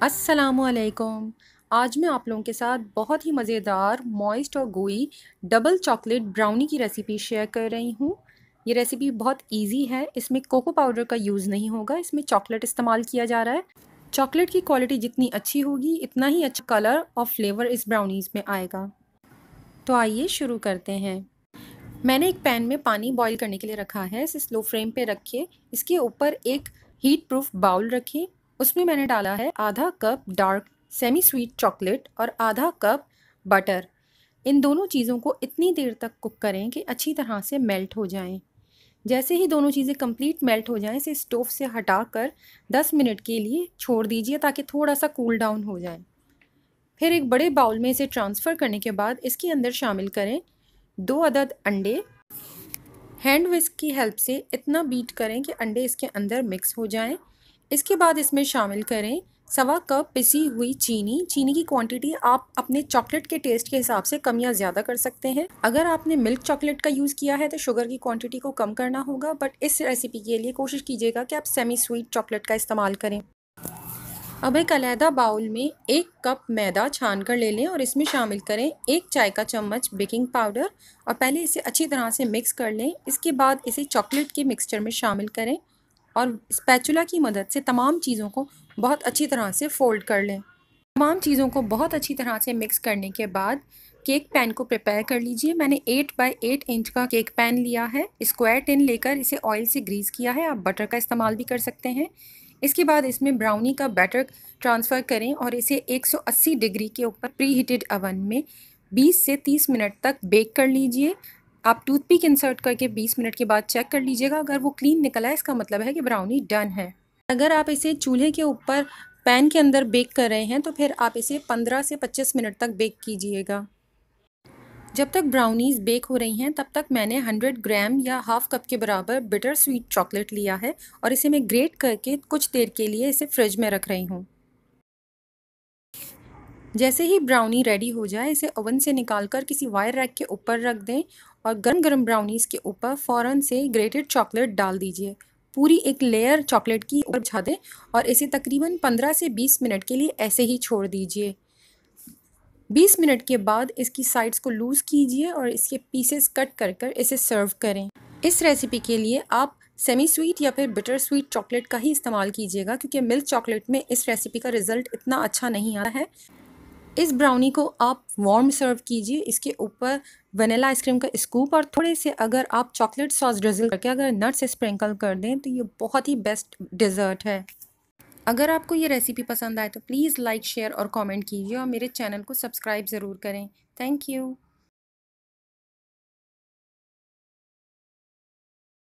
अस्सलामुअलैकुम। आज मैं आप लोगों के साथ बहुत ही मज़ेदार मॉइस्ट और गोई डबल चॉकलेट ब्राउनी की रेसिपी शेयर कर रही हूँ। ये रेसिपी बहुत इजी है। इसमें कोको पाउडर का यूज़ नहीं होगा, इसमें चॉकलेट इस्तेमाल किया जा रहा है। चॉकलेट की क्वालिटी जितनी अच्छी होगी इतना ही अच्छा कलर और फ्लेवर इस ब्राउनीज़ में आएगा। तो आइए शुरू करते हैं। मैंने एक पैन में पानी बॉईल करने के लिए रखा है। इसे स्लो फ्लेम पे रखिए। इसके ऊपर एक हीट प्रूफ बाउल रखिए। उसमें मैंने डाला है आधा cup dark semi sweet chocolate और आधा कप बटर। इन दोनों चीज़ों को इतनी देर तक कुक करें कि अच्छी तरह से मेल्ट हो जाएं। जैसे ही दोनों चीज़ें कंप्लीट मेल्ट हो जाएं, इसे स्टोव से हटाकर 10 मिनट के लिए छोड़ दीजिए ताकि थोड़ा सा कूल डाउन हो जाए। फिर एक बड़े बाउल में इसे ट्रांसफ़र करने के बाद इसके अंदर शामिल करें 2 अदद अंडे। हैंड विस्क की हेल्प से इतना बीट करें कि अंडे इसके अंदर मिक्स हो जाएं। इसके बाद इसमें शामिल करें 1/4 कप पिसी हुई चीनी। चीनी की क्वांटिटी आप अपने चॉकलेट के टेस्ट के हिसाब से कम या ज़्यादा कर सकते हैं। अगर आपने मिल्क चॉकलेट का यूज़ किया है तो शुगर की क्वांटिटी को कम करना होगा, बट इस रेसिपी के लिए कोशिश कीजिएगा कि आप सेमी स्वीट चॉकलेट का इस्तेमाल करें। अब एक अलहदा बाउल में 1 कप मैदा छान कर ले लें और इसमें शामिल करें 1 चाय का चम्मच बेकिंग पाउडर और पहले इसे अच्छी तरह से मिक्स कर लें। इसके बाद इसे चॉकलेट के मिक्सचर में शामिल करें और स्पैचुला की मदद से तमाम चीज़ों को बहुत अच्छी तरह से फोल्ड कर लें। तमाम चीज़ों को बहुत अच्छी तरह से मिक्स करने के बाद केक पैन को प्रिपेयर कर लीजिए। मैंने 8 बाय 8 इंच का केक पैन लिया है। स्क्वायर टिन लेकर इसे ऑयल से ग्रीस किया है। आप बटर का इस्तेमाल भी कर सकते हैं। इसके बाद इसमें ब्राउनी का बैटर ट्रांसफ़र करें और इसे 180 डिग्री के ऊपर प्री हीटेड अवन में 20 से 30 मिनट तक बेक कर लीजिए। आप टूथपिक इंसर्ट करके 20 मिनट के बाद चेक कर लीजिएगा। अगर वो क्लीन निकला है इसका मतलब है कि ब्राउनी डन है। अगर आप इसे चूल्हे के ऊपर पैन के अंदर बेक कर रहे हैं तो फिर आप इसे 15 से 25 मिनट तक बेक कीजिएगा। जब तक ब्राउनीज़ बेक हो रही हैं तब तक मैंने 100 ग्राम या हाफ कप के बराबर बिटर स्वीट चॉकलेट लिया है और इसे मैं ग्रेट करके कुछ देर के लिए इसे फ्रिज में रख रही हूँ। जैसे ही ब्राउनी रेडी हो जाए इसे ओवन से निकालकर किसी वायर रैक के ऊपर रख दें और गरम गरम ब्राउनीज़ के ऊपर फ़ौरन से ग्रेटेड चॉकलेट डाल दीजिए। पूरी एक लेयर चॉकलेट की ऊपर बिछा दें और इसे तकरीबन 15 से 20 मिनट के लिए ऐसे ही छोड़ दीजिए। 20 मिनट के बाद इसकी साइड्स को लूज़ कीजिए और इसके पीसेस कट कर कर इसे सर्व करें। इस रेसिपी के लिए आप सेमी स्वीट या फिर बिटर स्वीट चॉकलेट का ही इस्तेमाल कीजिएगा क्योंकि मिल्क चॉकलेट में इस रेसिपी का रिज़ल्ट इतना अच्छा नहीं आता है। इस ब्राउनी को आप वार्म सर्व कीजिए। इसके ऊपर वनीला आइसक्रीम का स्कूप और थोड़े से अगर आप चॉकलेट सॉस ड्रिजल करके अगर नट्स स्प्रिंकल कर दें तो ये बहुत ही बेस्ट डिज़र्ट है। अगर आपको ये रेसिपी पसंद आए तो प्लीज़ लाइक शेयर और कमेंट कीजिए और मेरे चैनल को सब्सक्राइब ज़रूर करें। Thank you.